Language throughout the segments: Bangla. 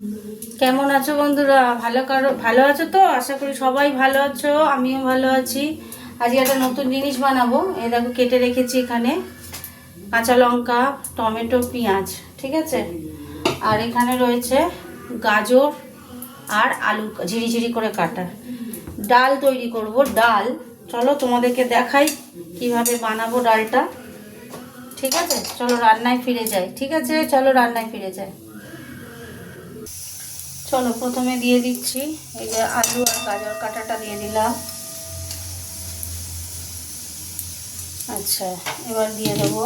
কেমন আছো বন্ধুরা? ভালো আছো তো? আশা করি সবাই ভালো আছো, আমিও ভালো আছি। আজকে একটা নতুন জিনিস বানাবো। এই দেখো কেটে রেখেছি এখানে কাঁচা লঙ্কা, টমেটো, পেঁয়াজ, ঠিক আছে। আর এখানে রয়েছে গাজর আর আলু ঝিরিঝিরি করে কাটা। ডাল তৈরি করব, ডাল। চলো তোমাদেরকে দেখাই কিভাবে বানাবো ডালটা। ঠিক আছে, চলো রান্নায় ফিরে যাই। ঠিক আছে, চলো রান্নায় ফিরে যাই। চলো প্রথমে দিয়ে দিচ্ছি এই যে আলু আর গাজর কাটাটা দিয়ে দিলাম। আচ্ছা, এবার দিয়ে দেবো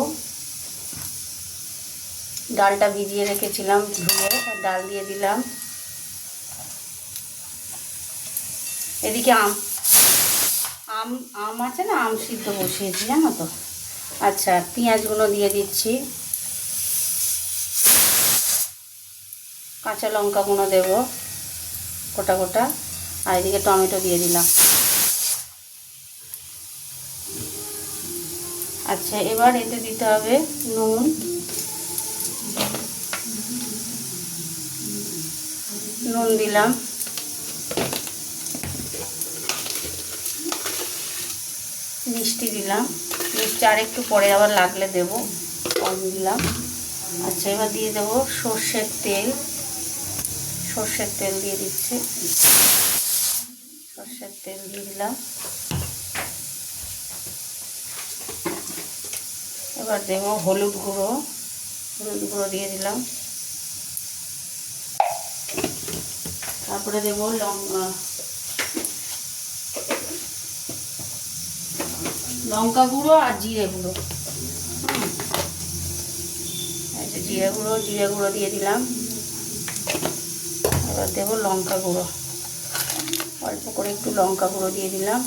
ডালটা ভিজিয়ে রেখেছিলাম, ধুয়ে ডাল দিয়ে দিলাম। এদিকে আম আম আম আছে না, আম সিদ্ধ বসিয়েছি জানো তো। আচ্ছা, পেঁয়াজগুলো দিয়ে দিচ্ছি, কাঁচা লঙ্কাগুলো দেবো গোটা গোটা, আর এদিকে টমেটো দিয়ে দিলাম। আচ্ছা, এবার এতে দিতে হবে নুন, নুন দিলাম, মিষ্টি দিলাম। মিষ্টি আর একটু পরে আবার লাগলে দেব, কম দিলাম। আচ্ছা, এবার দিয়ে দেবো সর্ষের তেল। সর্ষের তেল দিয়ে দিচ্ছি, সর্ষের তেল দিয়ে দিলাম। এবার দেব হলুদ গুঁড়ো, হলুদ গুঁড়ো দিয়ে দিলাম। তারপরে দেব লঙ্কা গুঁড়ো আর জিরে গুঁড়ো। এই যে জিরে গুঁড়ো দিয়ে দিলাম। এবার দেবো লঙ্কা গুঁড়ো, অল্প করে একটু লঙ্কা গুঁড়ো দিয়ে দিলাম।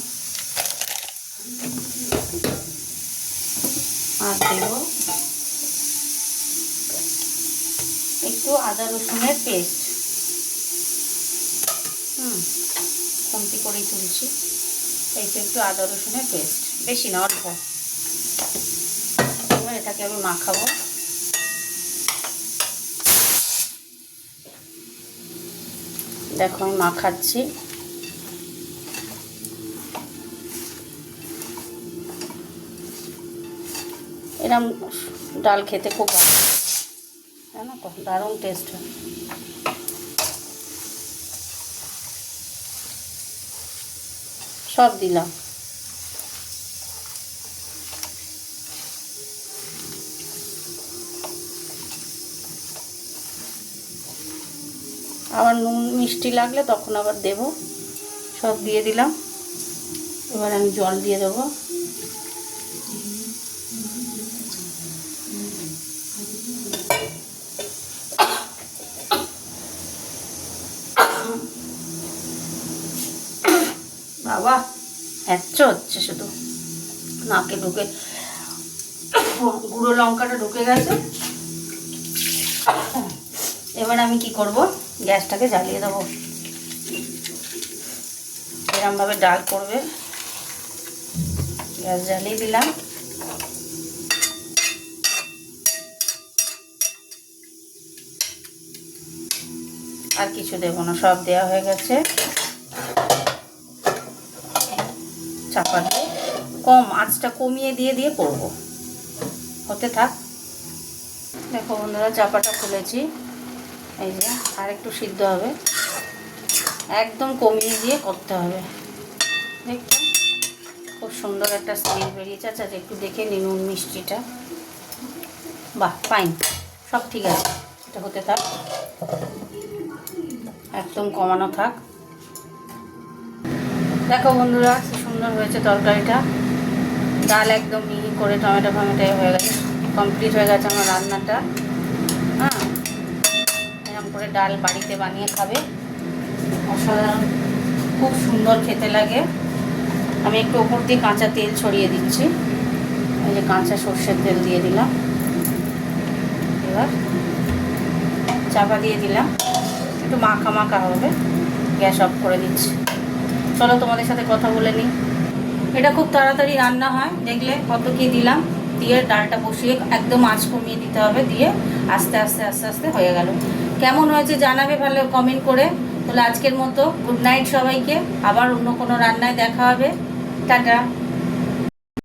আর দেব একটু আদা রসুনের পেস্ট। কমতি করেই তুলছি। এই যে একটু আদা রসুনের পেস্ট, বেশি না, অল্প। এবার এটাকে আমি মাখাবো। দেখো আমি মাখাচ্ছি। এরকম ডাল খেতে খুব ভালো, জানো তো, দারুণ টেস্ট হয়। সব দিলাম। আবার নুন মিষ্টি লাগলে তখন আবার দেব। সব দিয়ে দিলাম। এবার আমি জল দিয়ে দেবো। বাবা হ্যাচ্ছ হচ্ছে, শুধু নাকে ঢুকে গুঁড়ো লঙ্কাটা ঢুকে গেছে। এবার আমি কি করব, গ্যাসটাকে জ্বালিয়ে দেবো। এরমভাবে ডাল করবে। গ্যাস জ্বালিয়ে দিলাম। আর কিছু দেবো না, সব দেওয়া হয়ে গেছে। চাপা দিয়ে আঁচটা কমিয়ে দিয়ে দিয়ে করবো, হতে থাক। দেখো বন্ধুরা, চাপাটা খুলেছি। এই যে আর একটু সিদ্ধ হবে, একদম কমিয়ে দিয়ে করতে হবে। দেখো খুব সুন্দর একটা স্মেল বেরিয়েছে। আচ্ছা, একটু দেখে নিন নুন মিষ্টিটা। বাহ, ফাইন, সব ঠিক আছে। এটা হতে থাক, একদম কমানো থাক। দেখো বন্ধুরা, কি সুন্দর হয়েছে তরকারিটা। ডাল একদম মিহি করে টমেটো হয়ে গেছে, কমপ্লিট হয়ে গেছে আমার রান্নাটা। হ্যাঁ, এরকম করে ডাল বাড়িতে বানিয়ে খাবে, অসাধারণ, খুব সুন্দর খেতে লাগে। আমি একটু ওপর দিয়ে কাঁচা তেল ছড়িয়ে দিচ্ছি। এই যে কাঁচা সর্ষের তেল দিয়ে দিলাম। এবার চাপা দিয়ে দিলাম, একটু মাখা মাখা হবে। গ্যাস অফ করে দিচ্ছি। চলো তোমাদের সাথে কথা বলে নিই। এটা খুব তাড়াতাড়ি রান্না হয়, দেখলে কত কি দিলাম। দিয়ে ডালটা বসিয়ে একদম আঁচ কমিয়ে দিতে হবে, দিয়ে আস্তে আস্তে আস্তে আস্তে হয়ে গেল। কেমন হয়েছে জানাবে ভালো কমেন্ট করে। তাহলে আজকের মতো গুড নাইট সবাইকে, আবার অন্য কোনো রান্নায় দেখা হবে। টাটা।